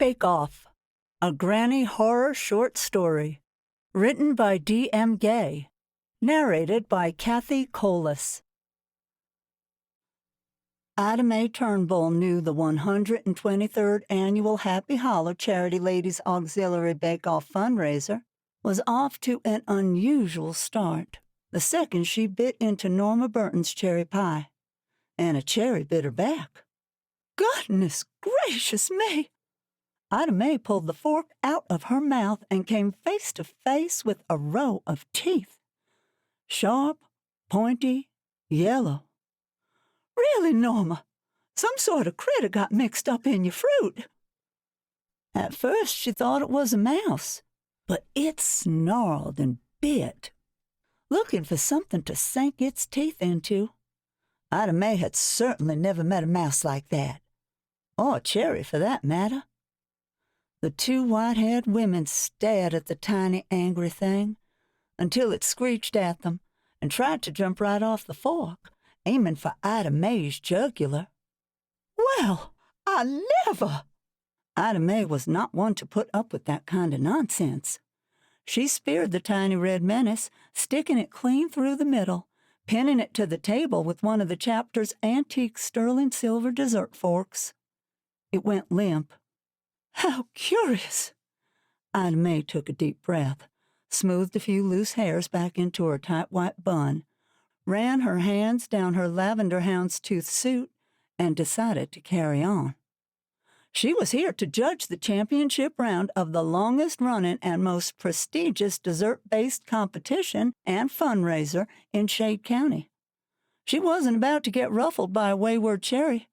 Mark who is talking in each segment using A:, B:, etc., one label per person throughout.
A: Bake Off, a granny horror short story, written by D.M. Guay, narrated by Kathy Colas. Ida Mae Turnbull knew the 123rd Annual Happy Hollow Charity Ladies Auxiliary Bake-Off fundraiser was off to an unusual start the second she bit into Norma Burton's cherry pie, and a cherry bit her back. Goodness gracious me! Ida Mae pulled the fork out of her mouth and came face to face with a row of teeth. Sharp, pointy, yellow. Really, Norma, some sort of critter got mixed up in your fruit. At first she thought it was a mouse, but it snarled and bit, looking for something to sink its teeth into. Ida Mae had certainly never met a mouse like that, or a cherry for that matter. The two white-haired women stared at the tiny, angry thing until it screeched at them and tried to jump right off the fork, aiming for Ida Mae's jugular. Well, I never! Ida Mae was not one to put up with that kind of nonsense. She speared the tiny red menace, sticking it clean through the middle, pinning it to the table with one of the chapter's antique sterling silver dessert forks. It went limp. How curious! Ida Mae took a deep breath, smoothed a few loose hairs back into her tight white bun, ran her hands down her lavender houndstooth suit, and decided to carry on. She was here to judge the championship round of the longest-running and most prestigious dessert-based competition and fundraiser in Shade County. She wasn't about to get ruffled by a wayward cherry.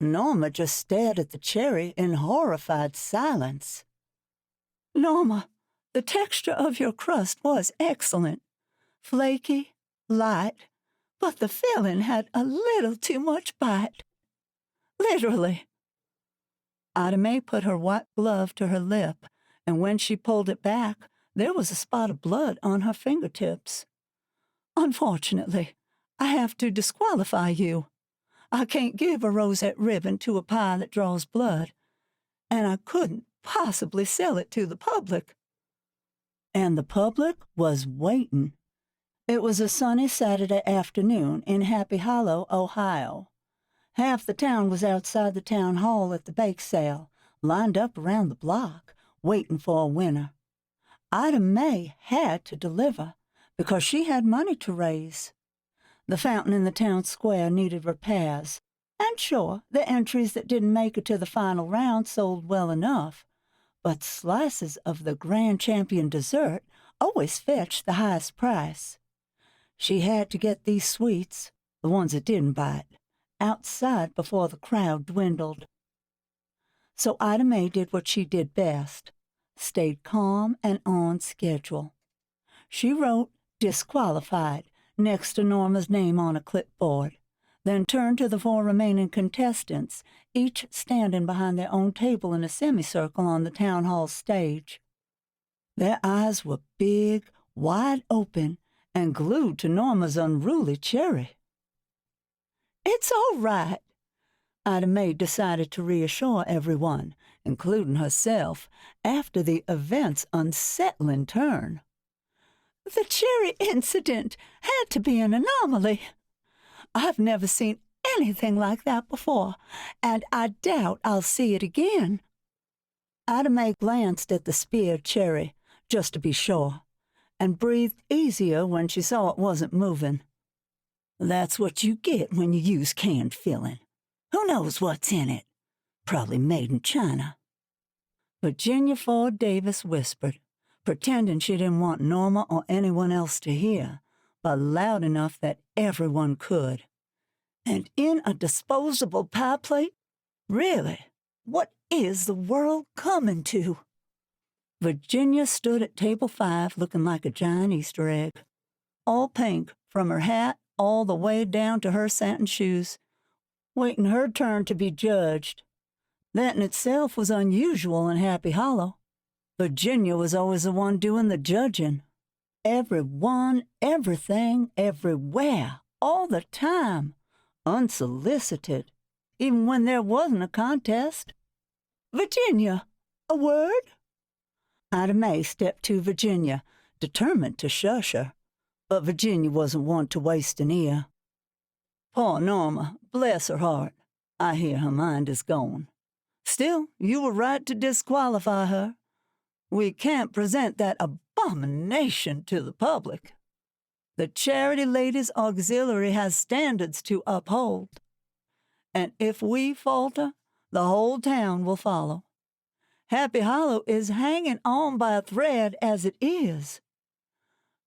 A: Norma just stared at the cherry in horrified silence. Norma, the texture of your crust was excellent. Flaky, light, but the filling had a little too much bite. Literally. Ida Mae put her white glove to her lip, and when she pulled it back, there was a spot of blood on her fingertips. Unfortunately, I have to disqualify you. I can't give a rosette ribbon to a pie that draws blood, and I couldn't possibly sell it to the public. And the public was waiting. It was a sunny Saturday afternoon in Happy Hollow, Ohio. Half the town was outside the town hall at the bake sale, lined up around the block, waiting for a winner. Ida Mae had to deliver, because she had money to raise. The fountain in the town square needed repairs, and sure, the entries that didn't make it to the final round sold well enough, but slices of the grand champion dessert always fetched the highest price. She had to get these sweets, the ones that didn't bite, outside before the crowd dwindled. So Ida Mae did what she did best, stayed calm and on schedule. She wrote "disqualified" next to Norma's name on a clipboard, then turned to the four remaining contestants, each standing behind their own table in a semicircle on the town hall stage. Their eyes were big, wide open, and glued to Norma's unruly cherry. It's all right, Ida Mae decided to reassure everyone, including herself, after the event's unsettling turn. The cherry incident had to be an anomaly. I've never seen anything like that before, and I doubt I'll see it again. Ida Mae glanced at the speared cherry, just to be sure, and breathed easier when she saw it wasn't moving. That's what you get when you use canned filling. Who knows what's in it? Probably made in China. Virginia Ford Davis whispered, pretending she didn't want Norma or anyone else to hear, but loud enough that everyone could. And in a disposable pie plate? Really, what is the world coming to? Virginia stood at table 5 looking like a giant Easter egg, all pink from her hat all the way down to her satin shoes, waiting her turn to be judged. That in itself was unusual in Happy Hollow. Virginia was always the one doing the judging. Everyone, everything, everywhere, all the time, unsolicited, even when there wasn't a contest. Virginia, a word?" Ida Mae stepped to Virginia, determined to shush her, but Virginia wasn't one to waste an ear. "Poor Norma, bless her heart. I hear her mind is gone. Still, you were right to disqualify her. We can't present that abomination to the public. The Charity Ladies Auxiliary has standards to uphold, and if we falter, the whole town will follow. Happy Hollow is hanging on by a thread as it is."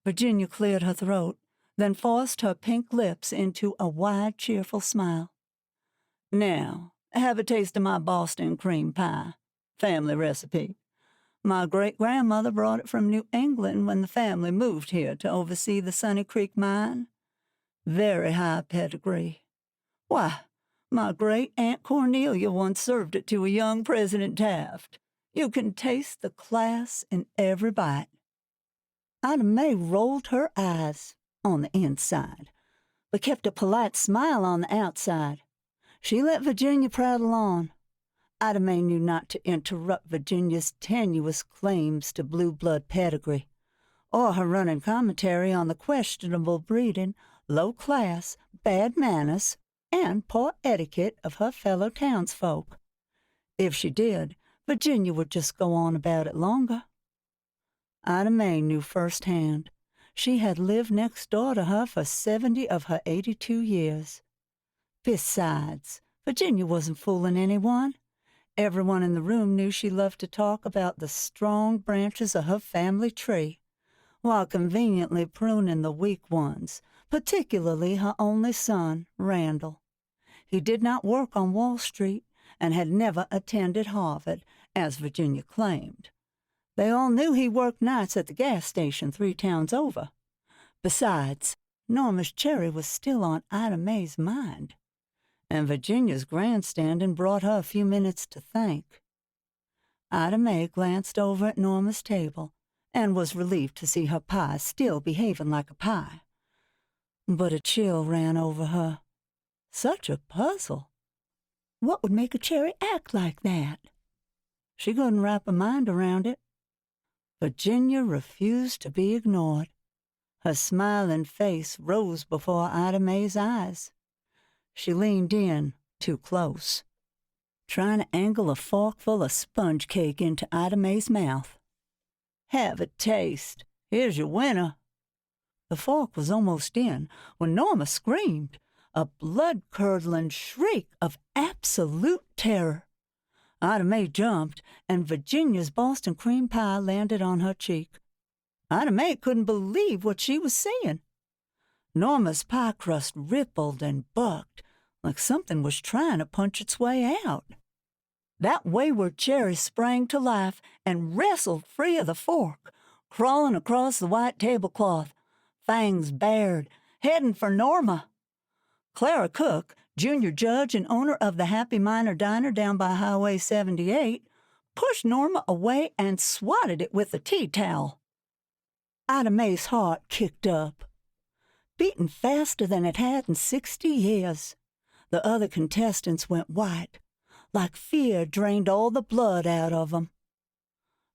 A: Virginia cleared her throat, then forced her pink lips into a wide, cheerful smile. "Now, have a taste of my Boston cream pie. Family recipe. My great-grandmother brought it from New England when the family moved here to oversee the Sunny Creek mine. Very high pedigree. Why, my great-aunt Cornelia once served it to a young President Taft. You can taste the class in every bite." Ida Mae rolled her eyes on the inside, but kept a polite smile on the outside. She let Virginia prattle on. Ida Mae knew not to interrupt Virginia's tenuous claims to blue blood pedigree, or her running commentary on the questionable breeding, low class, bad manners, and poor etiquette of her fellow townsfolk. If she did, Virginia would just go on about it longer. Ida Mae knew firsthand. She had lived next door to her for 70 of her 82 years. Besides, Virginia wasn't fooling anyone. Everyone in the room knew she loved to talk about the strong branches of her family tree, while conveniently pruning the weak ones, particularly her only son, Randall. He did not work on Wall Street and had never attended Harvard, as Virginia claimed. They all knew he worked nights at the gas station 3 towns over. Besides, Norma's cherry was still on Ida Mae's mind, and Virginia's grandstanding brought her a few minutes to think. Ida Mae glanced over at Norma's table and was relieved to see her pie still behaving like a pie. But a chill ran over her. Such a puzzle. What would make a cherry act like that? She couldn't wrap her mind around it. Virginia refused to be ignored. Her smiling face rose before Ida Mae's eyes. She leaned in too close, trying to angle a forkful of sponge cake into Ida Mae's mouth. "Have a taste. Here's your winner." The fork was almost in when Norma screamed, a blood-curdling shriek of absolute terror. Ida Mae jumped, and Virginia's Boston cream pie landed on her cheek. Ida Mae couldn't believe what she was seeing. Norma's pie crust rippled and bucked, like something was trying to punch its way out. That wayward cherry sprang to life and wrestled free of the fork, crawling across the white tablecloth, fangs bared, heading for Norma. Clara Cook, junior judge and owner of the Happy Miner Diner down by Highway 78, pushed Norma away and swatted it with a tea towel. Ida Mae's heart kicked up, beating faster than it had in 60 years. The other contestants went white, like fear drained all the blood out of them.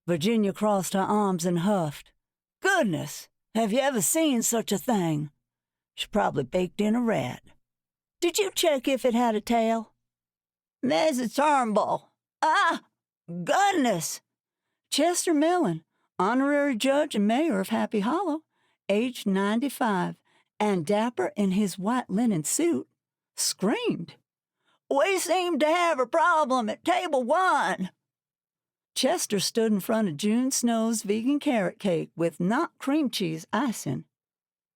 A: Virginia crossed her arms and huffed. "Goodness, have you ever seen such a thing? She probably baked in a rat. Did you check if it had a tail?" "Mrs. Turnbull. Ah, goodness!" Chester Millen, honorary judge and mayor of Happy Hollow, aged 95, and dapper in his white linen suit, screamed. "We seem to have a problem at table 1. Chester stood in front of June Snow's vegan carrot cake with not cream cheese icing.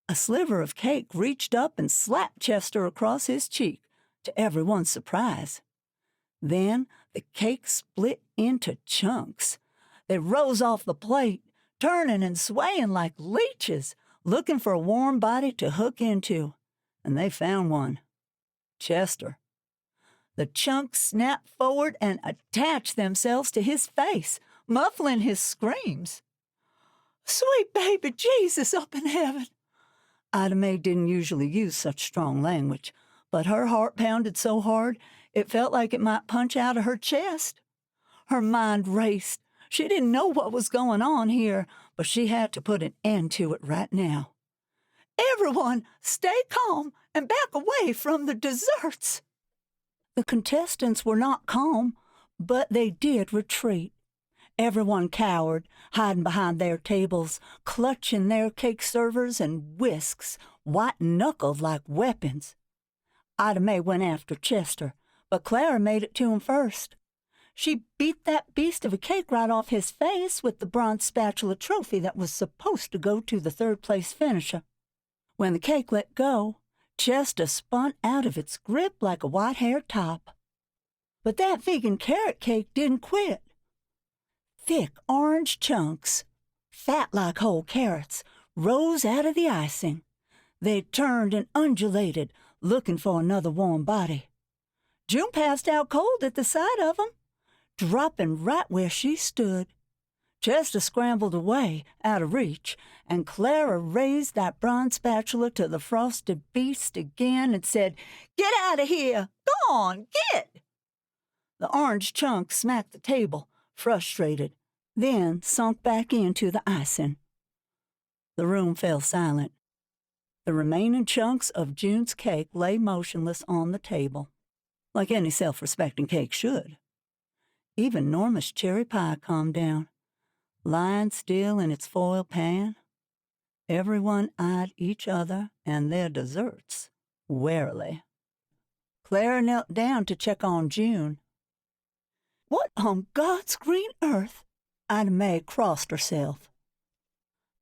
A: A sliver of cake reached up and slapped Chester across his cheek, to everyone's surprise. Then the cake split into chunks. They rose off the plate, turning and swaying like leeches, looking for a warm body to hook into, and they found one. Chester. The chunks snapped forward and attached themselves to his face, muffling his screams. "Sweet baby Jesus up in heaven!" Ida Mae didn't usually use such strong language, but her heart pounded so hard it felt like it might punch out of her chest. Her mind raced. She didn't know what was going on here, but she had to put an end to it right now. "Everyone, stay calm and back away from the desserts." The contestants were not calm, but they did retreat. Everyone cowered, hiding behind their tables, clutching their cake servers and whisks, white-knuckled like weapons. Ida Mae went after Chester, but Clara made it to him first. She beat that beast of a cake right off his face with the bronze spatula trophy that was supposed to go to the third-place finisher. When the cake let go, Chester spun out of its grip like a white-haired top. But that vegan carrot cake didn't quit. Thick orange chunks, fat like whole carrots, rose out of the icing. They turned and undulated, looking for another warm body. June passed out cold at the sight of 'em, dropping right where she stood. Chester scrambled away, out of reach, and Clara raised that bronze spatula to the frosted beast again and said, "Get out of here! Go on, get!" The orange chunk smacked the table, frustrated, then sunk back into the icing. The room fell silent. The remaining chunks of June's cake lay motionless on the table, like any self-respecting cake should. Even Norma's cherry pie calmed down, lying still in its foil pan. Everyone eyed each other and their desserts warily. Clara knelt down to check on June. "What on God's green earth?" Ida Mae crossed herself.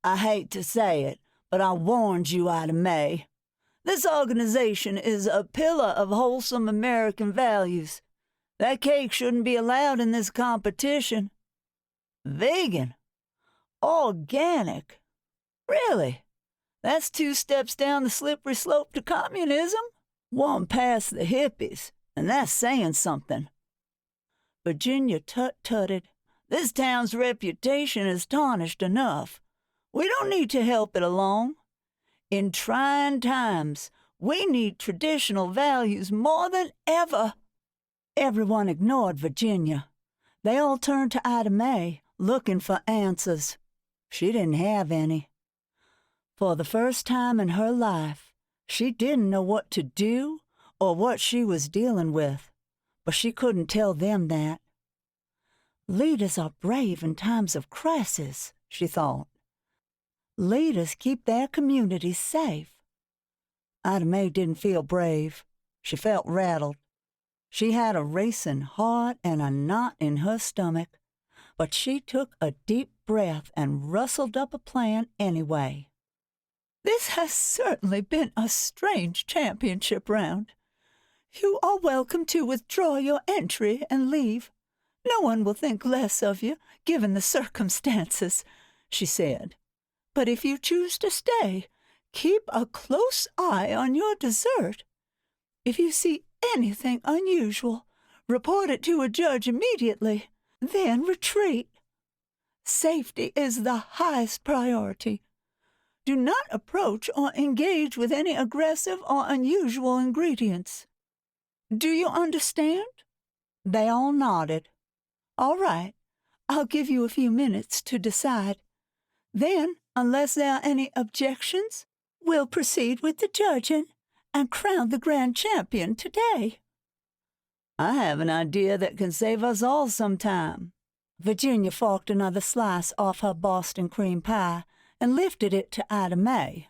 A: "I hate to say it, but I warned you, Ida Mae. This organization is a pillar of wholesome American values. That cake shouldn't be allowed in this competition. Vegan. Organic. Really? That's 2 steps down the slippery slope to communism? One past the hippies, and that's saying something." Virginia tut-tutted. "This town's reputation is tarnished enough. We don't need to help it along. In trying times, we need traditional values more than ever." Everyone ignored Virginia. They all turned to Ida Mae, looking for answers. She didn't have any. For the first time in her life, she didn't know what to do or what she was dealing with, but she couldn't tell them that. Leaders are brave in times of crisis, she thought. Leaders keep their communities safe. Ida Mae didn't feel brave. She felt rattled. She had a racing heart and a knot in her stomach, but she took a deep breath and rustled up a plan anyway. "This has certainly been a strange championship round. You are welcome to withdraw your entry and leave. No one will think less of you, given the circumstances," she said. "But if you choose to stay, keep a close eye on your dessert. If you see anything unusual, report it to a judge immediately, then retreat. Safety is the highest priority. Do not approach or engage with any aggressive or unusual ingredients. Do you understand?" They all nodded. "All right, I'll give you a few minutes to decide. Then, unless there are any objections, we'll proceed with the judging and crown the grand champion today." "I have an idea that can save us all some time." Virginia forked another slice off her Boston cream pie and lifted it to Ida Mae.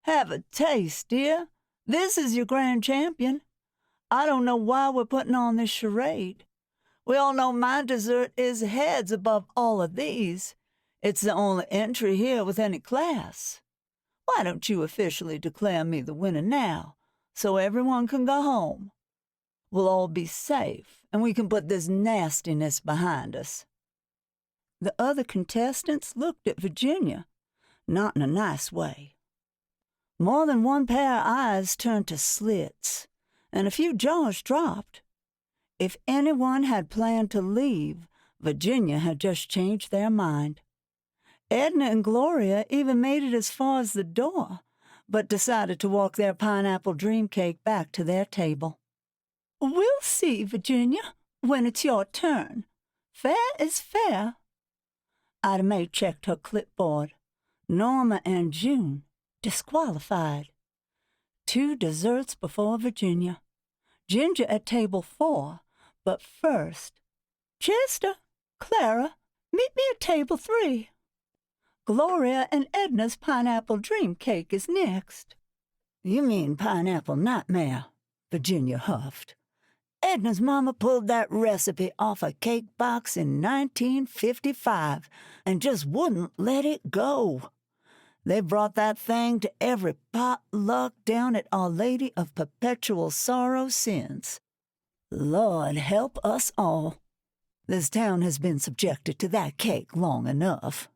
A: "Have a taste, dear. This is your grand champion. I don't know why we're putting on this charade. We all know my dessert is heads above all of these. It's the only entry here with any class. Why don't you officially declare me the winner now, so everyone can go home? We'll all be safe, and we can put this nastiness behind us." The other contestants looked at Virginia, not in a nice way. More than one pair of eyes turned to slits, and a few jaws dropped. If anyone had planned to leave, Virginia had just changed their mind. Edna and Gloria even made it as far as the door, but decided to walk their pineapple dream cake back to their table. "We'll see, Virginia," when it's your turn. Fair is fair." Ida Mae checked her clipboard. Norma and June disqualified. 2 desserts before Virginia. Ginger at table 4, but first, "Chester, Clara, meet me at table 3. Gloria and Edna's pineapple dream cake is next." "You mean pineapple nightmare," Virginia huffed. "Edna's mama pulled that recipe off a cake box in 1955 and just wouldn't let it go. They brought that thing to every potluck down at Our Lady of Perpetual Sorrow since. Lord help us all. This town has been subjected to that cake long enough."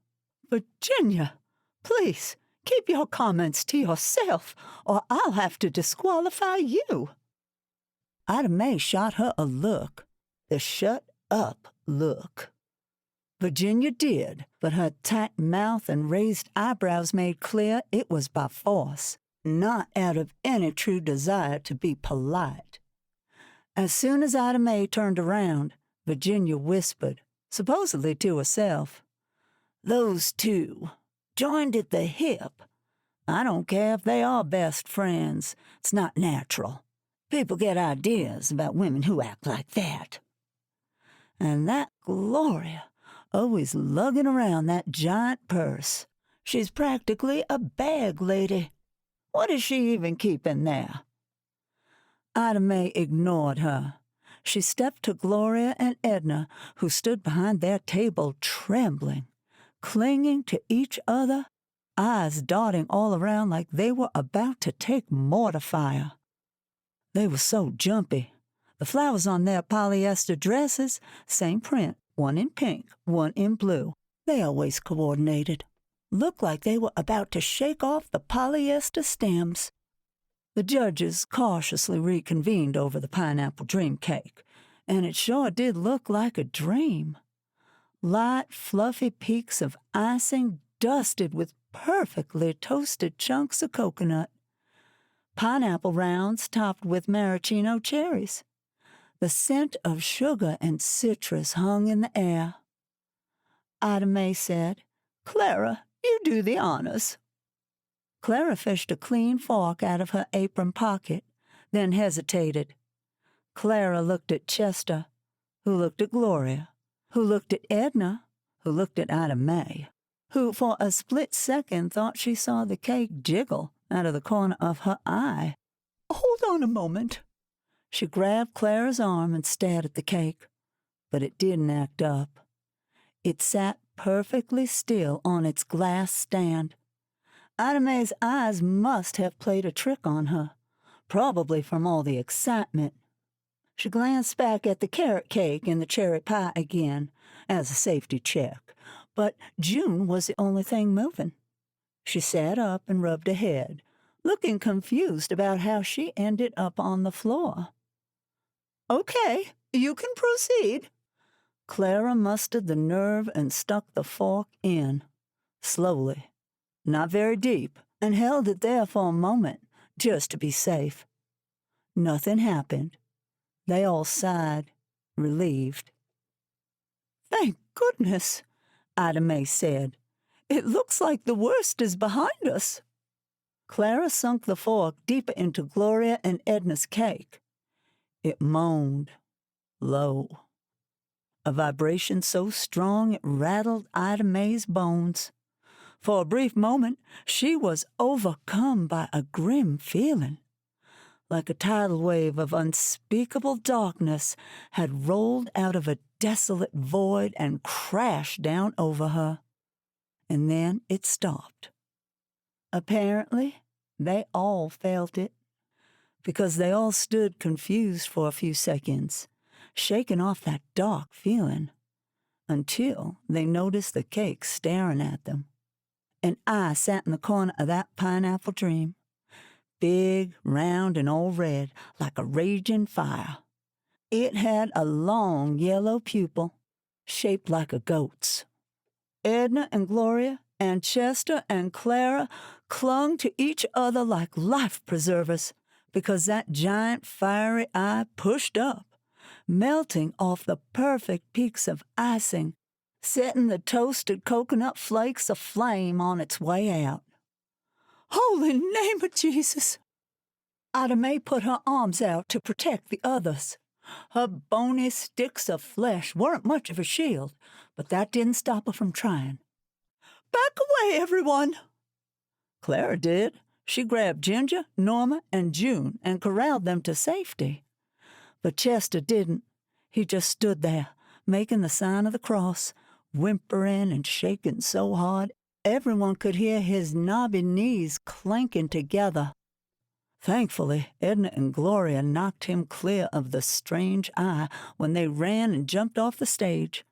A: "Virginia, please keep your comments to yourself, or I'll have to disqualify you." Ida Mae shot her a look, the shut-up look. Virginia did, but her tight mouth and raised eyebrows made clear it was by force, not out of any true desire to be polite. As soon as Ida Mae turned around, Virginia whispered, supposedly to herself, "Those 2, joined at the hip. I don't care if they are best friends. It's not natural. People get ideas about women who act like that. And that Gloria, always lugging around that giant purse. She's practically a bag lady. What is she even keeping there?" Ida Mae ignored her. She stepped to Gloria and Edna, who stood behind their table trembling, clinging to each other, eyes darting all around like they were about to take mortifier. They were so jumpy. The flowers on their polyester dresses, same print, one in pink, one in blue. They always coordinated. Looked like they were about to shake off the polyester stems. The judges cautiously reconvened over the pineapple dream cake, and it sure did look like a dream. Light, fluffy peaks of icing dusted with perfectly toasted chunks of coconut. Pineapple rounds topped with maraschino cherries. The scent of sugar and citrus hung in the air. Ida Mae said, "Clara, you do the honors." Clara fished a clean fork out of her apron pocket, then hesitated. Clara looked at Chester, who looked at Gloria, who looked at Edna, who looked at Ida Mae, who for a split second thought she saw the cake jiggle out of the corner of her eye. "Hold on a moment." She grabbed Clara's arm and stared at the cake, but it didn't act up. It sat perfectly still on its glass stand. Ida Mae's eyes must have played a trick on her, probably from all the excitement. She glanced back at the carrot cake and the cherry pie again, as a safety check, but June was the only thing moving. She sat up and rubbed her head, looking confused about how she ended up on the floor. "Okay, you can proceed." Clara mustered the nerve and stuck the fork in, slowly, not very deep, and held it there for a moment, just to be safe. Nothing happened. They all sighed, relieved. "Thank goodness," Ida Mae said. "It looks like the worst is behind us." Clara sunk the fork deeper into Gloria and Edna's cake. It moaned, low. A vibration so strong it rattled Ida Mae's bones. For a brief moment, she was overcome by a grim feeling. Like a tidal wave of unspeakable darkness had rolled out of a desolate void and crashed down over her. And then it stopped. Apparently, they all felt it, because they all stood confused for a few seconds, shaking off that dark feeling, until they noticed the cake staring at them. An eye sat in the corner of that pineapple dream, big, round, and all red, like a raging fire. It had a long yellow pupil, shaped like a goat's. Edna and Gloria and Chester and Clara clung to each other like life-preservers, because that giant fiery eye pushed up, melting off the perfect peaks of icing, setting the toasted coconut flakes aflame on its way out. Holy name of Jesus! Ida Mae put her arms out to protect the others. Her bony sticks of flesh weren't much of a shield, but that didn't stop her from trying. Back away, everyone! Clara did. She grabbed Ginger, Norma, and June and corralled them to safety. But Chester didn't. He just stood there, making the sign of the cross, whimpering and shaking so hard everyone could hear his knobby knees clanking together. Thankfully, Edna and Gloria knocked him clear of the strange eye when they ran and jumped off the stage,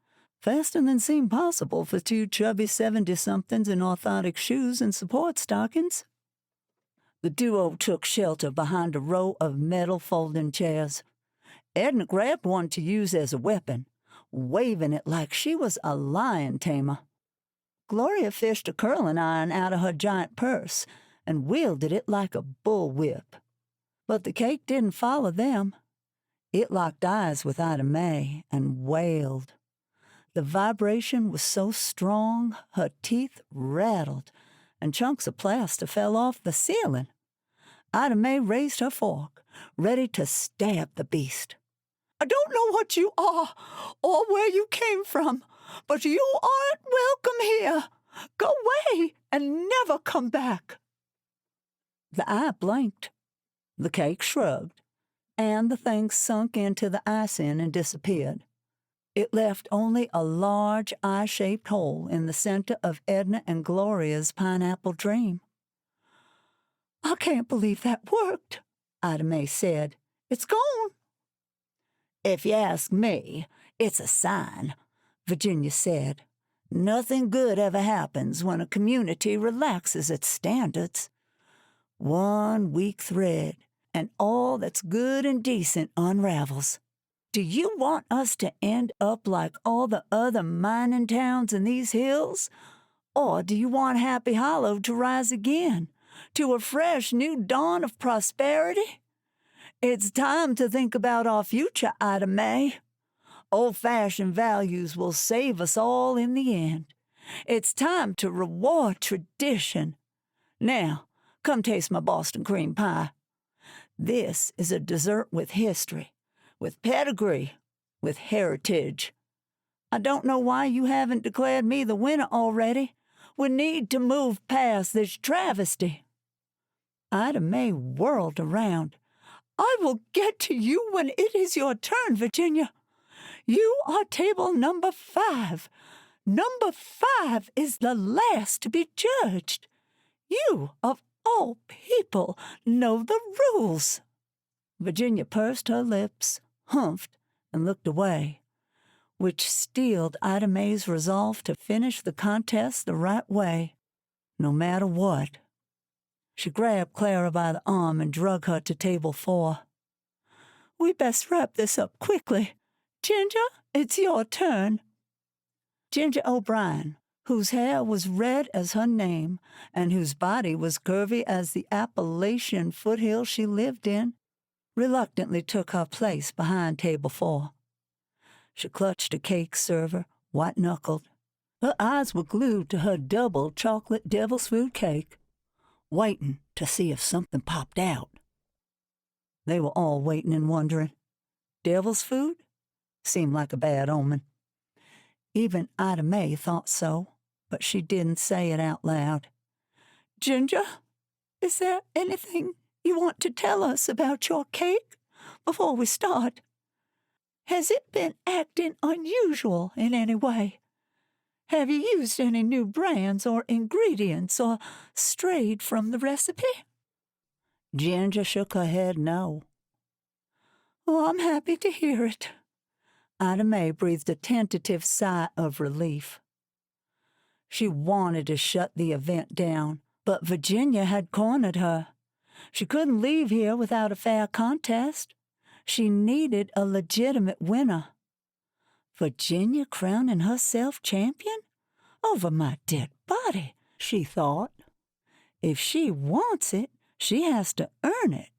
A: faster than seemed possible for two chubby 70-somethings in orthotic shoes and support stockings. The duo took shelter behind a row of metal folding chairs. Edna grabbed one to use as a weapon, waving it like she was a lion tamer. Gloria fished a curling iron out of her giant purse and wielded it like a bullwhip. But the cake didn't follow them. It locked eyes with Ida Mae and wailed. The vibration was so strong her teeth rattled and chunks of plaster fell off the ceiling. Ida Mae raised her fork, ready to stab the beast. I don't know what you are or where you came from, but you aren't welcome here. Go away and never come back. The eye blinked, the cake shrugged, and the thing sunk into the icing and disappeared. It left only a large eye-shaped hole in the center of Edna and Gloria's pineapple dream. I can't believe that worked, Ida Mae said. It's gone. If you ask me, it's a sign, Virginia said. Nothing good ever happens when a community relaxes its standards. One weak thread, and all that's good and decent unravels. Do you want us to end up like all the other mining towns in these hills? Or do you want Happy Hollow to rise again, to a fresh new dawn of prosperity? It's time to think about our future, Ida Mae. Old-fashioned values will save us all in the end. It's time to reward tradition. Now, come taste my Boston cream pie. This is a dessert with history, with pedigree, with heritage. I don't know why you haven't declared me the winner already. We need to move past this travesty. Ida Mae whirled around. I will get to you when it is your turn, Virginia. You are table number 5. Number 5 is the last to be judged. You, of all people, know the rules. Virginia pursed her lips, humphed, and looked away, which steeled Ida Mae's resolve to finish the contest the right way, no matter what. She grabbed Clara by the arm and drug her to table 4. We best wrap this up quickly. Ginger, it's your turn. Ginger O'Brien, whose hair was red as her name and whose body was curvy as the Appalachian foothill she lived in, reluctantly took her place behind table 4. She clutched a cake server, white-knuckled. Her eyes were glued to her double chocolate devil's food cake, waiting to see if something popped out. They were all waiting and wondering. Devil's food? Seemed like a bad omen. Even Ida Mae thought so, but she didn't say it out loud. Ginger, is there anything you want to tell us about your cake before we start? Has it been acting unusual in any way? Have you used any new brands or ingredients or strayed from the recipe? Ginger shook her head no. Oh, I'm happy to hear it. Ida Mae breathed a tentative sigh of relief. She wanted to shut the event down, but Virginia had cornered her. She couldn't leave here without a fair contest. She needed a legitimate winner. Virginia crowning herself champion? Over my dead body, she thought. If she wants it, she has to earn it.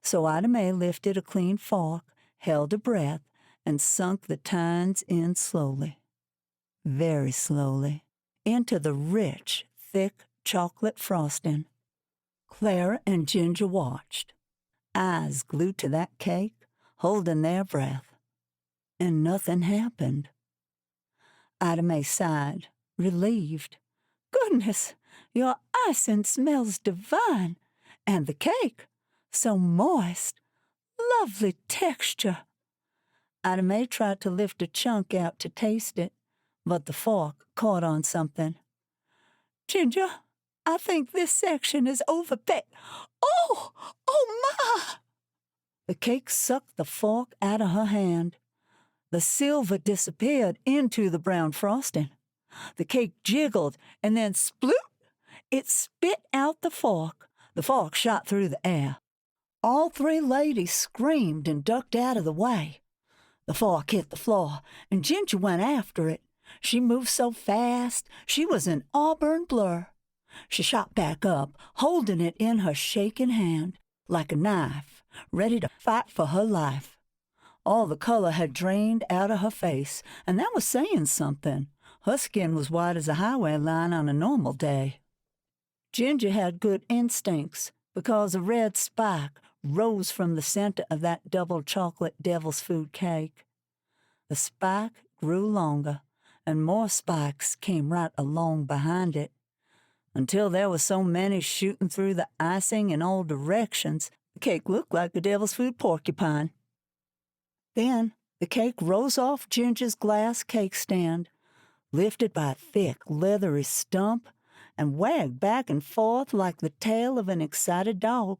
A: So Ida Mae lifted a clean fork held her breath, and sunk the tines in slowly, very slowly, into the rich, thick chocolate frosting. Clara and Ginger watched, eyes glued to that cake, holding their breath. And nothing happened. Ida Mae sighed, relieved. Goodness, your icing smells divine, and the cake, so moist, lovely texture. Ida Mae tried to lift a chunk out to taste it, but the fork caught on something. Ginger, I think this section is overbaked. Oh my! The cake sucked the fork out of her hand. The silver disappeared into the brown frosting. The cake jiggled, and then sploot! It spit out the fork. The fork shot through the air. All three ladies screamed and ducked out of the way. The fork hit the floor, and Ginger went after it. She moved so fast, she was an auburn blur. She shot back up, holding it in her shaking hand, like a knife, ready to fight for her life. All the color had drained out of her face, and that was saying something. Her skin was white as a highway line on a normal day. Ginger had good instincts, because a red spike rose from the center of that double chocolate devil's food cake. The spike grew longer, and more spikes came right along behind it, until there were so many shooting through the icing in all directions, the cake looked like a devil's food porcupine. Then the cake rose off Ginger's glass cake stand, lifted by a thick, leathery stump, and wagged back and forth like the tail of an excited dog.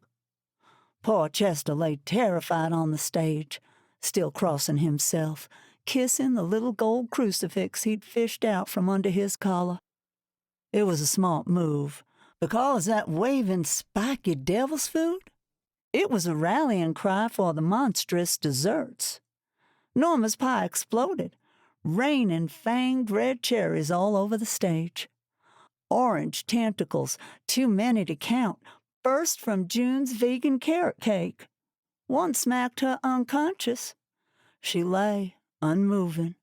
A: Poor Chester lay terrified on the stage, still crossing himself, kissing the little gold crucifix he'd fished out from under his collar. It was a smart move, because that waving, spiky devil's food, it was a rallying cry for the monstrous desserts. Norma's pie exploded, raining fanged red cherries all over the stage. Orange tentacles, too many to count, burst from June's vegan carrot cake. One smacked her unconscious. She lay, unmoving,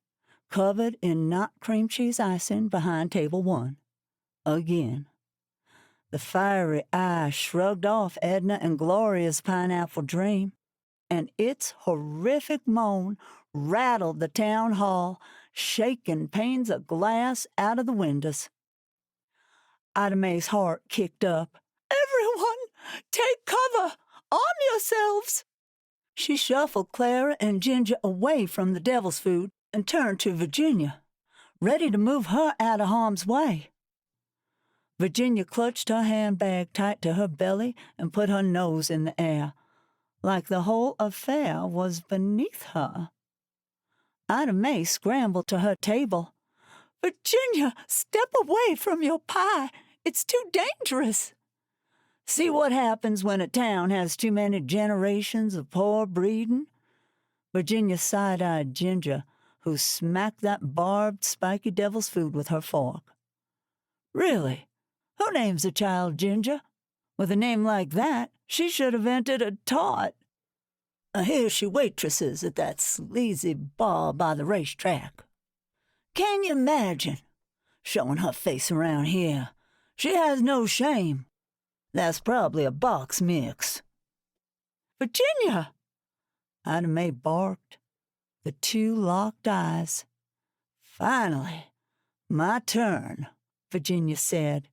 A: covered in not cream cheese icing behind table 1. Again. The fiery eye shrugged off Edna and Gloria's pineapple dream, and its horrific moan rattled the town hall, shaking panes of glass out of the windows. Ida Mae's heart kicked up. Everyone, take cover! Arm yourselves! She shuffled Clara and Ginger away from the devil's food and turned to Virginia, ready to move her out of harm's way. Virginia clutched her handbag tight to her belly and put her nose in the air, like the whole affair was beneath her. Ida Mae scrambled to her table. Virginia, step away from your pie. It's too dangerous. See what happens when a town has too many generations of poor breeding? Virginia side-eyed Ginger, who smacked that barbed, spiky devil's food with her fork. Really? Who names a child Ginger? With a name like that, she should have entered a tart. Here she waitresses at that sleazy bar by the racetrack. Can you imagine? Showing her face around here. She has no shame. That's probably a box mix. Virginia! Ida Mae barked. The two locked eyes. Finally, my turn, Virginia said.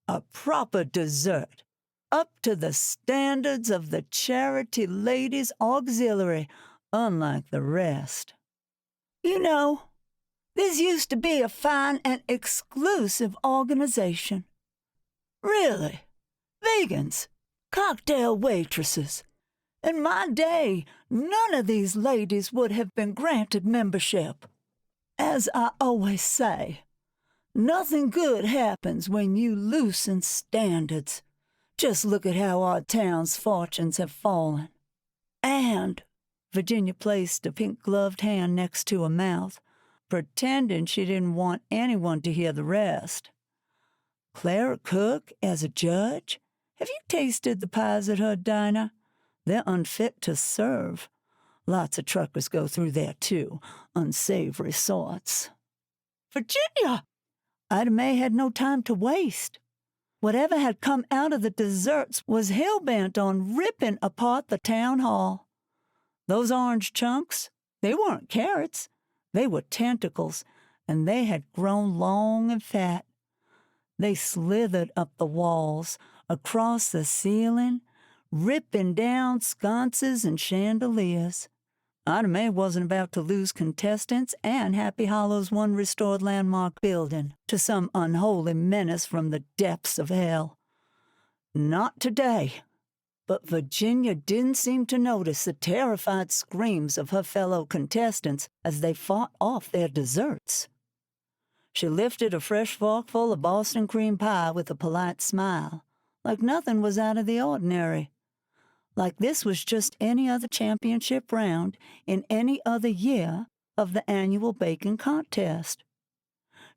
A: A proper dessert, up to the standards of the Charity Ladies Auxiliary, unlike the rest. You know, this used to be a fine and exclusive organization. Really, vegans, cocktail waitresses. In my day, none of these ladies would have been granted membership. As I always say, nothing good happens when you loosen standards. Just look at how our town's fortunes have fallen. And Virginia placed a pink-gloved hand next to her mouth, pretending she didn't want anyone to hear the rest. Clara Cook as a judge? Have you tasted the pies at her diner? They're unfit to serve. Lots of truckers go through there, too, unsavory sorts. Virginia! Ida Mae had no time to waste. Whatever had come out of the desserts was hell-bent on ripping apart the town hall. Those orange chunks, they weren't carrots. They were tentacles, and they had grown long and fat. They slithered up the walls, across the ceiling, ripping down sconces and chandeliers. Ida Mae wasn't about to lose contestants and Happy Hollow's one restored landmark building to some unholy menace from the depths of hell. Not today. But Virginia didn't seem to notice the terrified screams of her fellow contestants as they fought off their desserts. She lifted a fresh forkful of Boston cream pie with a polite smile, like nothing was out of the ordinary. Like this was just any other championship round in any other year of the annual baking contest.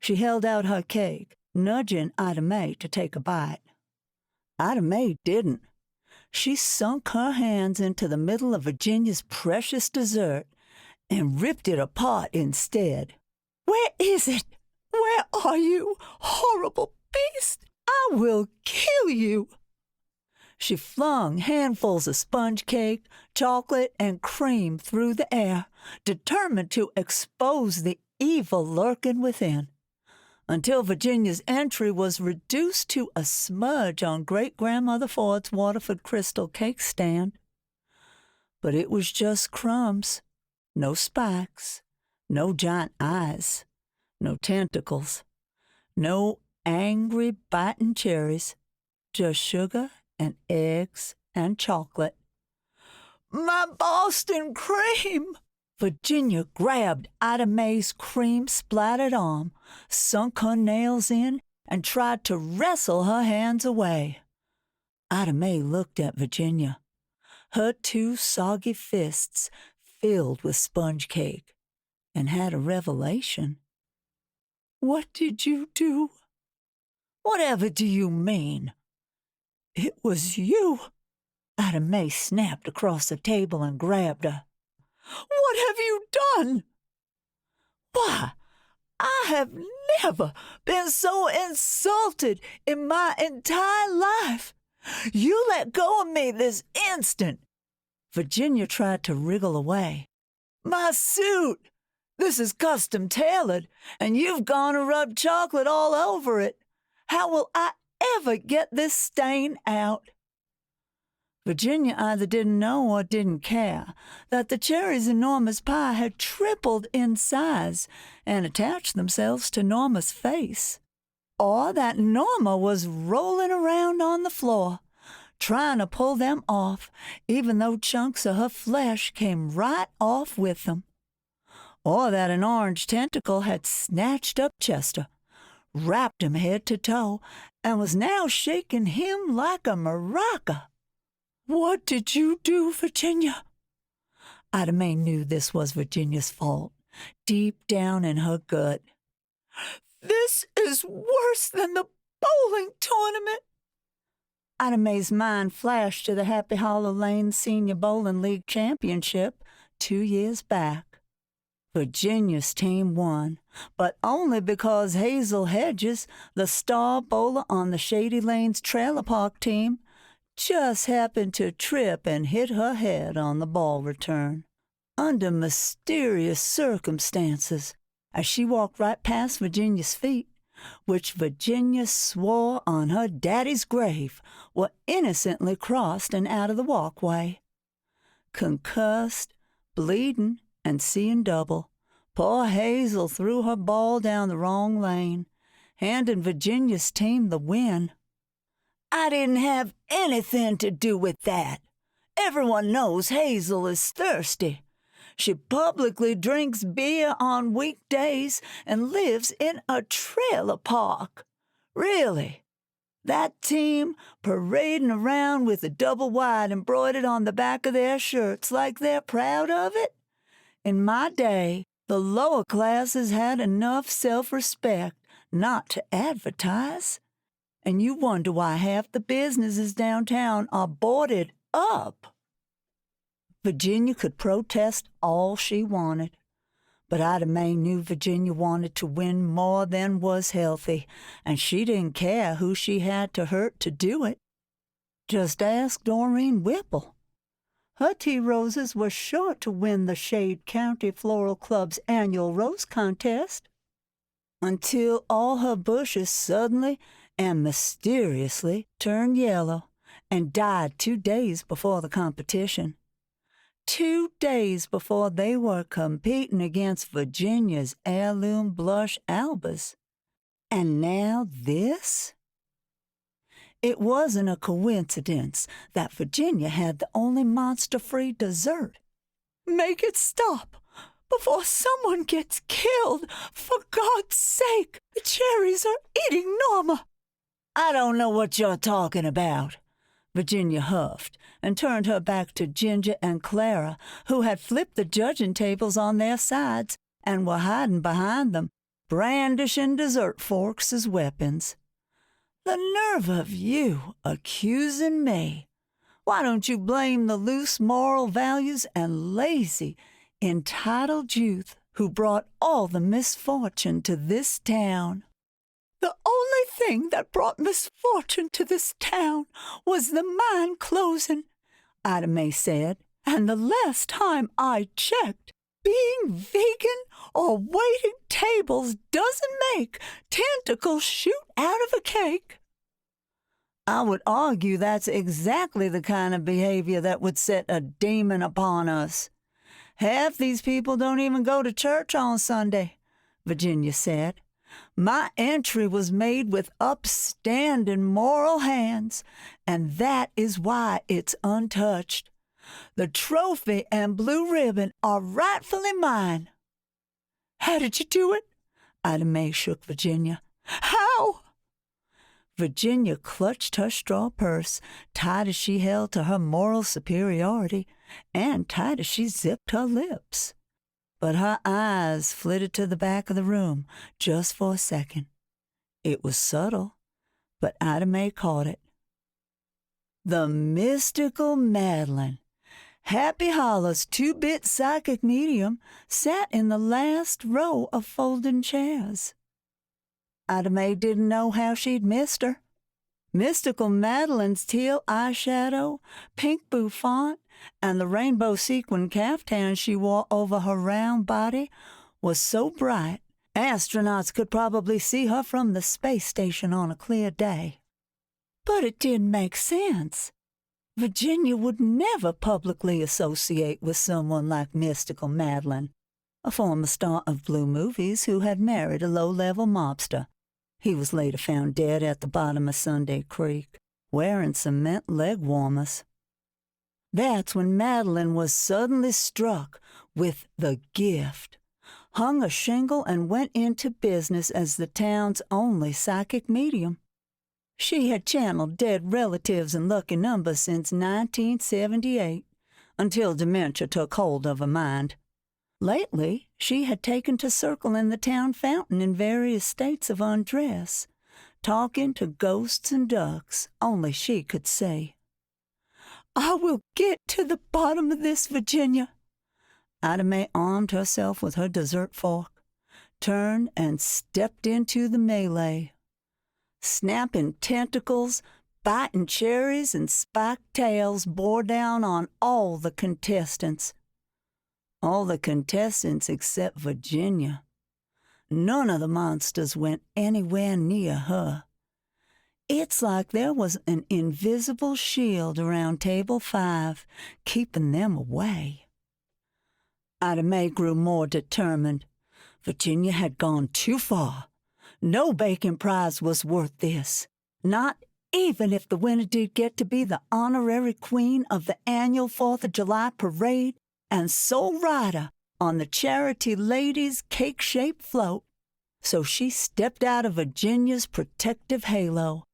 A: She held out her cake, nudging Ida Mae to take a bite. Ida Mae didn't. She sunk her hands into the middle of Virginia's precious dessert and ripped it apart instead. "Where is it? Where are you, horrible beast? I will kill you!" She flung handfuls of sponge cake, chocolate, and cream through the air, determined to expose the evil lurking within, until Virginia's entry was reduced to a smudge on Great-Grandmother Ford's Waterford crystal cake stand. But it was just crumbs, no spikes, no giant eyes, no tentacles, no angry biting cherries, just sugar and eggs and chocolate. "My Boston cream!" Virginia grabbed Ida Mae's cream-splattered arm, sunk her nails in, and tried to wrestle her hands away. Ida Mae looked at Virginia, her two soggy fists filled with sponge cake, and had a revelation. "What did you do?" "Whatever do you mean?" "It was you." Ida Mae snapped across the table and grabbed her. "What have you done?" "Why, I have never been so insulted in my entire life. You let go of me this instant." Virginia tried to wriggle away. "My suit! This is custom tailored, and you've gone and rubbed chocolate all over it. How will I ever get this stain out?" Virginia either didn't know or didn't care that the cherries in Norma's pie had tripled in size and attached themselves to Norma's face, or that Norma was rolling around on the floor, trying to pull them off, even though chunks of her flesh came right off with them, or that an orange tentacle had snatched up Chester, wrapped him head to toe, and was now shaking him like a maraca. "What did you do, Virginia?" Ida Mae knew this was Virginia's fault, deep down in her gut. "This is worse than the bowling tournament." Ida Mae's mind flashed to the Happy Hollow Lane Senior Bowling League Championship 2 years back. Virginia's team won, but only because Hazel Hedges, the star bowler on the Shady Lanes Trailer Park team, just happened to trip and hit her head on the ball return, under mysterious circumstances, as she walked right past Virginia's feet, which Virginia swore on her daddy's grave were innocently crossed and out of the walkway. Concussed, bleeding, and seeing double, poor Hazel threw her ball down the wrong lane, handing Virginia's team the win. "I didn't have anything to do with that. Everyone knows Hazel is thirsty. She publicly drinks beer on weekdays and lives in a trailer park. Really, that team parading around with a double wide embroidered on the back of their shirts like they're proud of it? In my day, the lower classes had enough self-respect not to advertise. And you wonder why half the businesses downtown are boarded up." Virginia could protest all she wanted, but Ida Mae knew Virginia wanted to win more than was healthy, and she didn't care who she had to hurt to do it. Just ask Doreen Whipple. Her tea roses were sure to win the Shade County Floral Club's annual rose contest, until all her bushes suddenly and mysteriously turned yellow and died 2 days before the competition. 2 days before they were competing against Virginia's heirloom blush albas. And now this? It wasn't a coincidence that Virginia had the only monster-free dessert. Make it stop before someone gets killed. For God's sake, the cherries are eating Norma. I don't know what you're talking about. Virginia huffed and turned her back to Ginger and Clara, who had flipped the judging tables on their sides and were hiding behind them, brandishing dessert forks as weapons. The nerve of you accusing me! Why don't you blame the loose moral values and lazy, entitled youth who brought all the misfortune to this town? The only thing that brought misfortune to this town was the mine closing, Ida Mae said, and the last time I checked, being vegan or waiting tables doesn't make tentacles shoot out of a cake. I would argue that's exactly the kind of behavior that would set a demon upon us. Half these people don't even go to church on Sunday, Virginia said. My entry was made with upstanding moral hands, and that is why it's untouched. The trophy and blue ribbon are rightfully mine. How did you do it? Ida Mae shook Virginia. How? Virginia clutched her straw purse, tight as she held to her moral superiority, and tight as she zipped her lips. But her eyes flitted to the back of the room just for a second. It was subtle, but Ida Mae caught it. The mystical Madeline, Happy Hollow's 2-bit psychic medium, sat in the last row of folding chairs. Ida Mae didn't know how she'd missed her. Mystical Madeline's teal eyeshadow, pink bouffant, and the rainbow sequin caftan she wore over her round body was so bright, astronauts could probably see her from the space station on a clear day. But it didn't make sense. Virginia would never publicly associate with someone like Mystical Madeline, a former star of blue movies who had married a low-level mobster. He was later found dead at the bottom of Sunday Creek, wearing cement leg warmers. That's when Madeline was suddenly struck with the gift, hung a shingle, and went into business as the town's only psychic medium. She had channeled dead relatives and lucky numbers since 1978, until dementia took hold of her mind. Lately, she had taken to circling the town fountain in various states of undress, talking to ghosts and ducks only she could see. I will get to the bottom of this, Virginia. Ida Mae armed herself with her dessert fork, turned, and stepped into the melee. Snapping tentacles, biting cherries, and spiked tails bore down on all the contestants. All the contestants except Virginia. None of the monsters went anywhere near her. It's like there was an invisible shield around table 5, keeping them away. Ida Mae grew more determined. Virginia had gone too far. No bacon prize was worth this, not even if the winner did get to be the honorary queen of the annual 4th of July parade and sole rider on the Charity Ladies cake-shaped float. So she stepped out of Virginia's protective halo,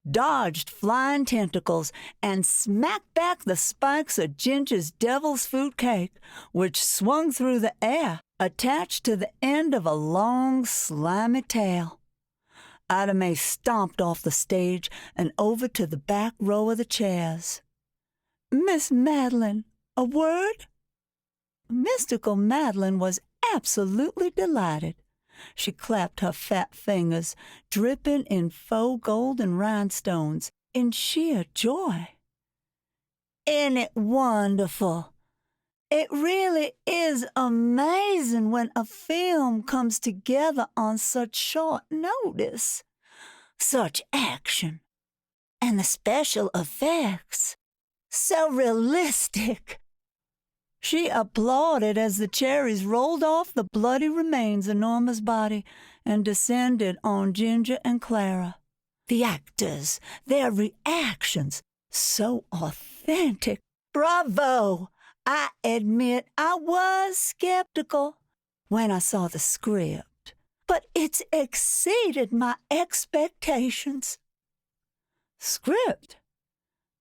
A: dodged flying tentacles, and smacked back the spikes of Ginger's devil's food cake, which swung through the air, attached to the end of a long, slimy tail. Ida Mae stomped off the stage and over to the back row of the chairs. Miss Madeline, A word? Mystical Madeline was absolutely delighted. She clapped her fat fingers, dripping in faux golden rhinestones, in sheer joy. Isn't it wonderful? It really is amazing when a film comes together on such short notice. Such action. And the special effects. So realistic. She applauded as the cherries rolled off the bloody remains of Norma's body and descended on Ginger and Clara. The actors, their reactions, so authentic. Bravo! I admit I was skeptical when I saw the script, but it's exceeded my expectations. Script?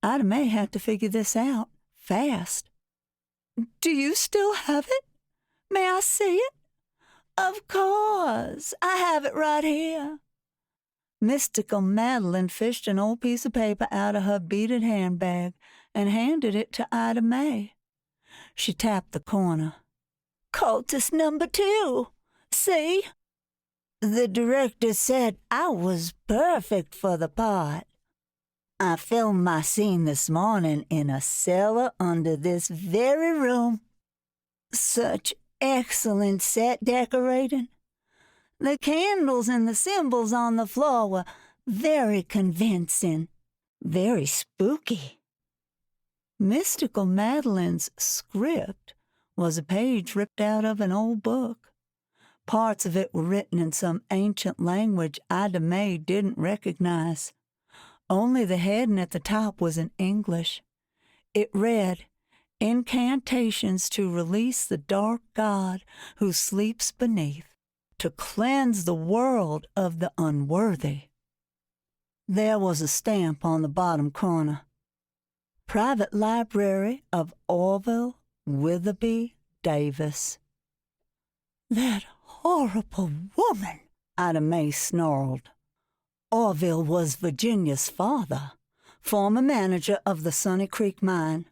A: Ida Mae had to figure this out fast. Do you still have it? May I see it? Of course, I have it right here. Mystical Madeline fished an old piece of paper out of her beaded handbag and handed it to Ida Mae. She tapped the corner. Cultist number 2. See? The director said I was perfect for the part. I filmed my scene this morning in a cellar under this very room. Such excellent set decorating. The candles and the symbols on the floor were very convincing, very spooky. Mystical Madeline's script was a page ripped out of an old book. Parts of it were written in some ancient language Ida Mae didn't recognize. Only the heading at the top was in English. It read, "Incantations to release the dark god who sleeps beneath, to cleanse the world of the unworthy." There was a stamp on the bottom corner. Private Library of Orville Witherby Davis. That horrible woman, Ida Mae snarled. Orville was Virginia's father, former manager of the Sunny Creek mine.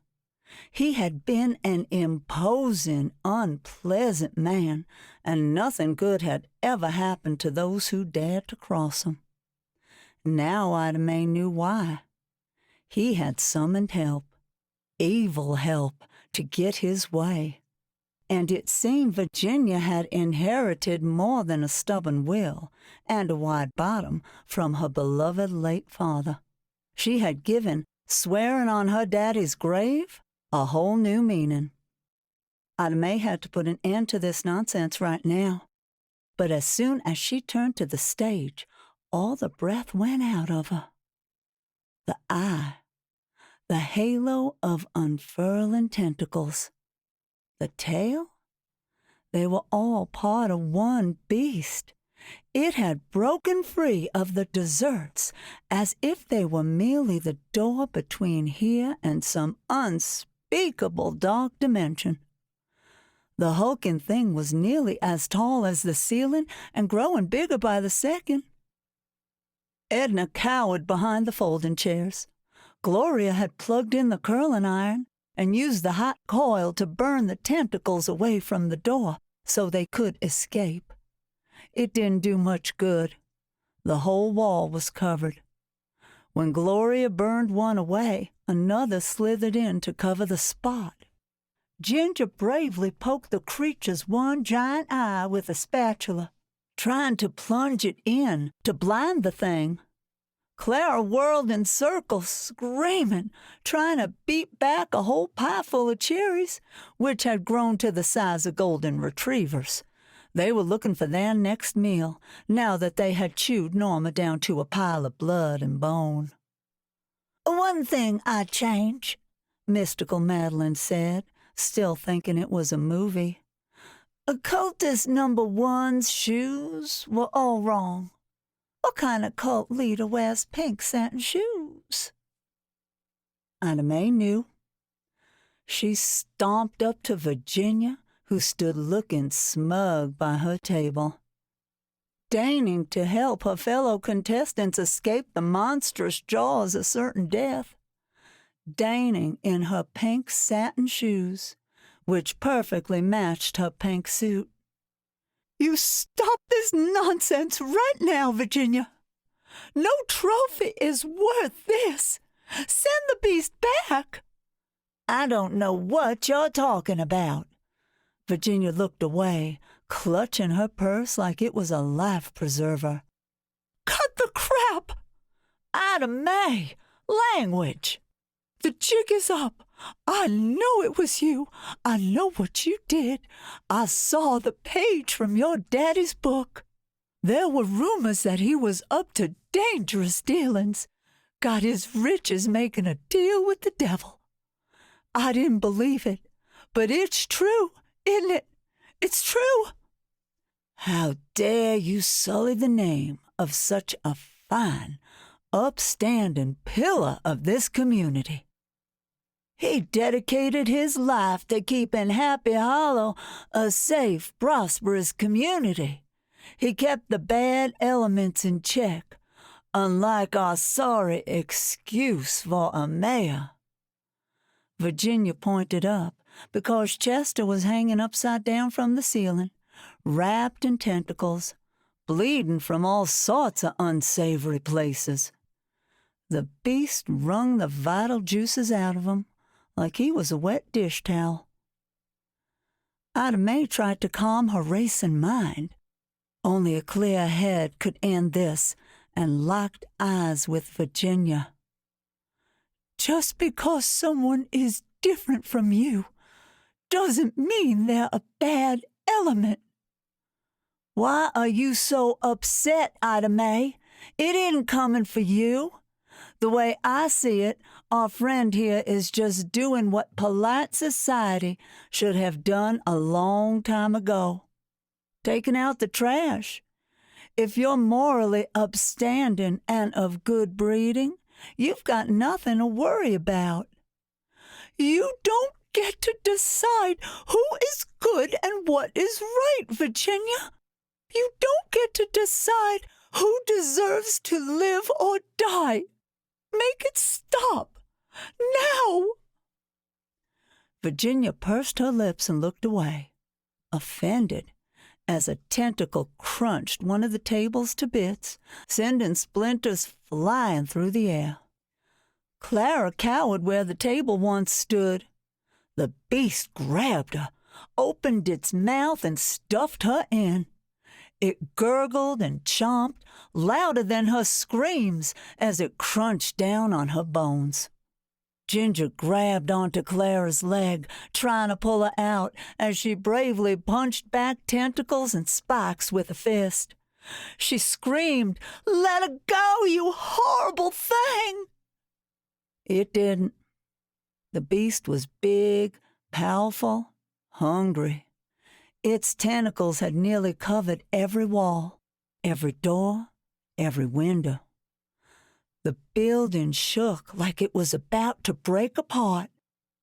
A: He had been an imposing, unpleasant man, and nothing good had ever happened to those who dared to cross him. Now Ida Mae knew why. He had summoned help, evil help, to get his way. And it seemed Virginia had inherited more than a stubborn will and a wide bottom from her beloved late father. She had given swearing on her daddy's grave a whole new meaning. Ida Mae had to put an end to this nonsense right now. But as soon as she turned to the stage, all the breath went out of her. The eye, the halo of unfurling tentacles. The tail? They were all part of one beast. It had broken free of the deserts as if they were merely the door between here and some unspeakable dark dimension. The hulking thing was nearly as tall as the ceiling and growing bigger by the second. Edna cowered behind the folding chairs. Gloria had plugged in the curling iron and used the hot coil to burn the tentacles away from the door so they could escape. It didn't do much good. The whole wall was covered. When Gloria burned one away, another slithered in to cover the spot. Ginger bravely poked the creature's one giant eye with a spatula, trying to plunge it in to blind the thing. Clara whirled in circles, screaming, trying to beat back a whole pie full of cherries, which had grown to the size of golden retrievers. They were looking for their next meal, now that they had chewed Norma down to a pile of blood and bone. "One thing I'd change," Mystical Madeline said, still thinking it was a movie. "Cultist number 1's shoes were all wrong. What kind of cult leader wears pink satin shoes?" Ida Mae knew. She stomped up to Virginia, who stood looking smug by her table. Deigning to help her fellow contestants escape the monstrous jaws of certain death, deigning in her pink satin shoes, which perfectly matched her pink suit. "You stop this nonsense right now, Virginia. No trophy is worth this. Send the beast back." "I don't know what you're talking about." Virginia looked away, clutching her purse like it was a life preserver. "Cut the crap!" "Ida Mae, language!" "The jig is up. I know it was you. I know what you did. I saw the page from your daddy's book. There were rumors that he was up to dangerous dealings. Got his riches making a deal with the devil. I didn't believe it, but it's true, isn't it? It's true." "How dare you sully the name of such a fine, upstanding pillar of this community? He dedicated his life to keeping Happy Hollow a safe, prosperous community. He kept the bad elements in check, unlike our sorry excuse for a mayor." Virginia pointed up because Chester was hanging upside down from the ceiling, wrapped in tentacles, bleeding from all sorts of unsavory places. The beast wrung the vital juices out of him like he was a wet dish towel. Ida Mae tried to calm her racing mind. Only a clear head could end this, and locked eyes with Virginia. "Just because someone is different from you doesn't mean they're a bad element." "Why are you so upset, Ida Mae? It isn't coming for you. The way I see it, our friend here is just doing what polite society should have done a long time ago. Taking out the trash. If you're morally upstanding and of good breeding, you've got nothing to worry about." "You don't get to decide who is good and what is right, Virginia. You don't get to decide who deserves to live or die. Make it stop. Now!" Virginia pursed her lips and looked away, offended, as a tentacle crunched one of the tables to bits, sending splinters flying through the air. Clara cowered where the table once stood. The beast grabbed her, opened its mouth, and stuffed her in. It gurgled and chomped, louder than her screams, as it crunched down on her bones. Ginger grabbed onto Clara's leg, trying to pull her out, as she bravely punched back tentacles and spikes with a fist. She screamed, "Let her go, you horrible thing!" It didn't. The beast was big, powerful, hungry. Its tentacles had nearly covered every wall, every door, every window. The building shook like it was about to break apart.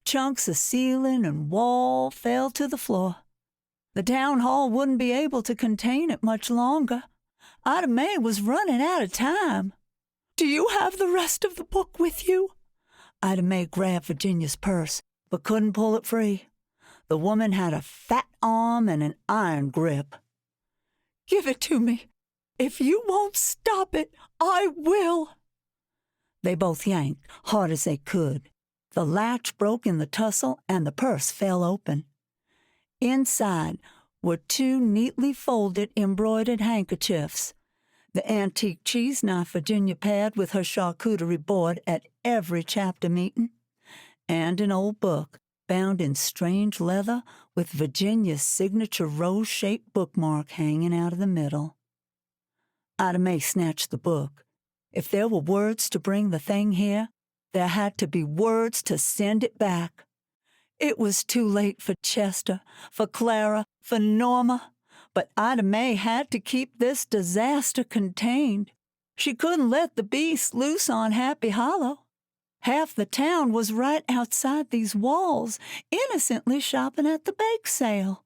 A: Chunks of ceiling and wall fell to the floor. The town hall wouldn't be able to contain it much longer. Ida Mae was running out of time. "Do you have the rest of the book with you?" Ida Mae grabbed Virginia's purse, but couldn't pull it free. The woman had a fat arm and an iron grip. "Give it to me. If you won't stop it, I will." They both yanked, hard as they could. The latch broke in the tussle, and the purse fell open. Inside were two neatly folded embroidered handkerchiefs, the antique cheese knife Virginia paired with her charcuterie board at every chapter meeting, and an old book bound in strange leather with Virginia's signature rose-shaped bookmark hanging out of the middle. Ida Mae snatched the book. If there were words to bring the thing here, there had to be words to send it back. It was too late for Chester, for Clara, for Norma, but Ida Mae had to keep this disaster contained. She couldn't let the beast loose on Happy Hollow. Half the town was right outside these walls, innocently shopping at the bake sale.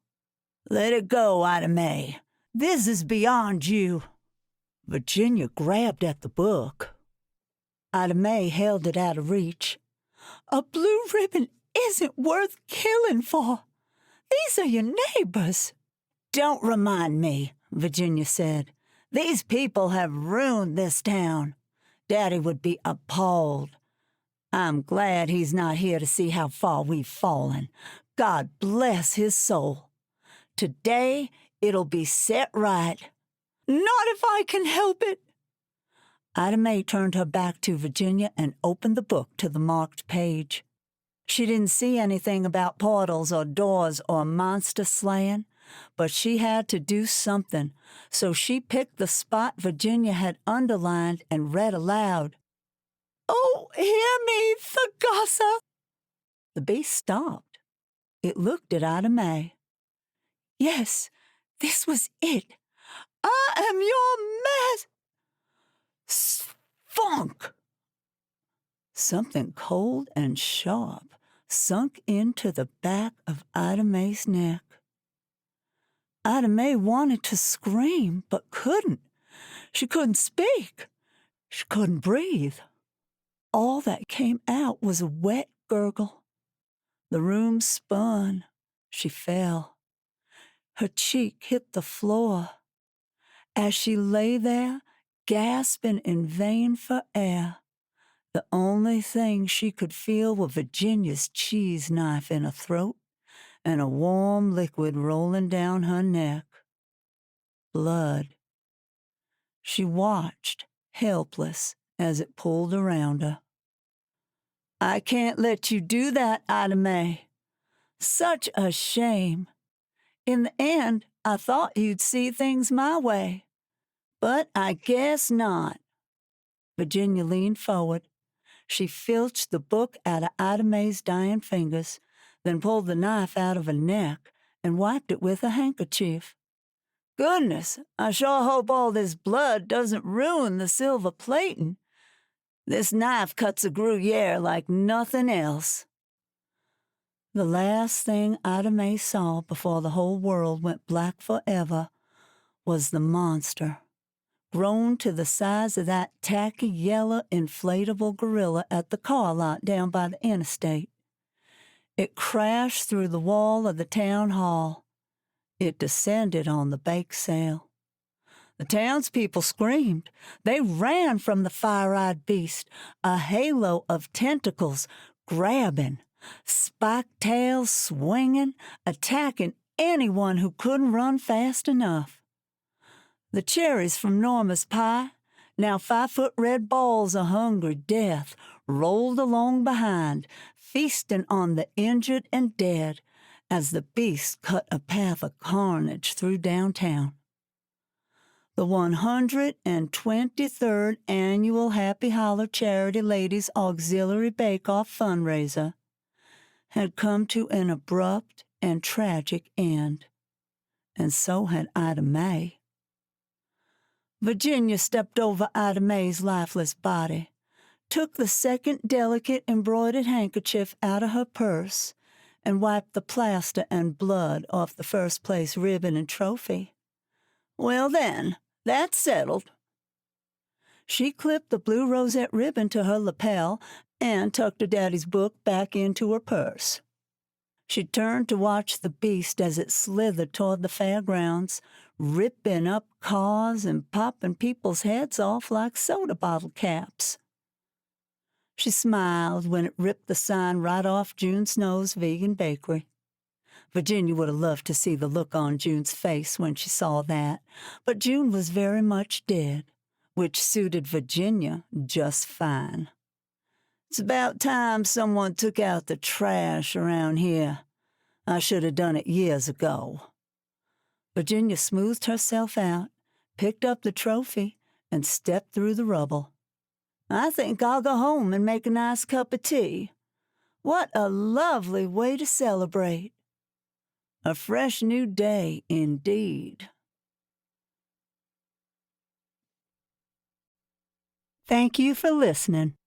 A: "Let it go, Ida Mae. This is beyond you." Virginia grabbed at the book. Ida Mae held it out of reach. A blue ribbon isn't worth killing for. These are your neighbors." "Don't remind me," Virginia said. "These people have ruined this town. Daddy would be appalled. I'm glad he's not here to see how far we've fallen. God bless his soul. Today, it'll be set right." "Not if I can help it." Ida Mae turned her back to Virginia and opened the book to the marked page. She didn't see anything about portals or doors or monster slaying, but she had to do something, so she picked the spot Virginia had underlined and read aloud. "Oh, hear me, Thagassa." The beast stopped. It looked at Ida Mae. "Yes, this was it. I am your master." Spunk! Something cold and sharp sunk into the back of Ida Mae's neck. Ida Mae wanted to scream, but couldn't. She couldn't speak. She couldn't breathe. All that came out was a wet gurgle. The room spun. She fell. Her cheek hit the floor. As she lay there, gasping in vain for air, the only thing she could feel were Virginia's cheese knife in her throat and a warm liquid rolling down her neck. Blood. She watched, helpless, as it pulled around her. "I can't let you do that, Ida Mae. Such a shame. In the end, I thought you'd see things my way. But I guess not." Virginia leaned forward. She filched the book out of Ida Mae's dying fingers, then pulled the knife out of her neck and wiped it with a handkerchief. "Goodness, I sure hope all this blood doesn't ruin the silver plating. This knife cuts a Gruyere like nothing else." The last thing Ida Mae saw before the whole world went black forever was the monster, grown to the size of that tacky yellow inflatable gorilla at the car lot down by the interstate. It crashed through the wall of the town hall. It descended on the bake sale. The townspeople screamed. They ran from the fire-eyed beast, a halo of tentacles grabbing, spiked tails swinging, attacking anyone who couldn't run fast enough. The cherries from Norma's pie, now 5-foot red balls of hungry death, rolled along behind, feasting on the injured and dead as the beast cut a path of carnage through downtown. The 123rd Annual Happy Holler Charity Ladies Auxiliary Bake-Off fundraiser had come to an abrupt and tragic end, and so had Ida Mae. Virginia stepped over Ida Mae's lifeless body, took the second delicate embroidered handkerchief out of her purse, and wiped the plaster and blood off the first-place ribbon and trophy. "Well then, that's settled." She clipped the blue rosette ribbon to her lapel and tucked her daddy's book back into her purse. She turned to watch the beast as it slithered toward the fairgrounds, ripping up cars and popping people's heads off like soda bottle caps. She smiled when it ripped the sign right off June Snow's vegan bakery. Virginia would have loved to see the look on June's face when she saw that, but June was very much dead, which suited Virginia just fine. "It's about time someone took out the trash around here. I should have done it years ago." Virginia smoothed herself out, picked up the trophy, and stepped through the rubble. "I think I'll go home and make a nice cup of tea. What a lovely way to celebrate. A fresh new day, indeed." Thank you for listening.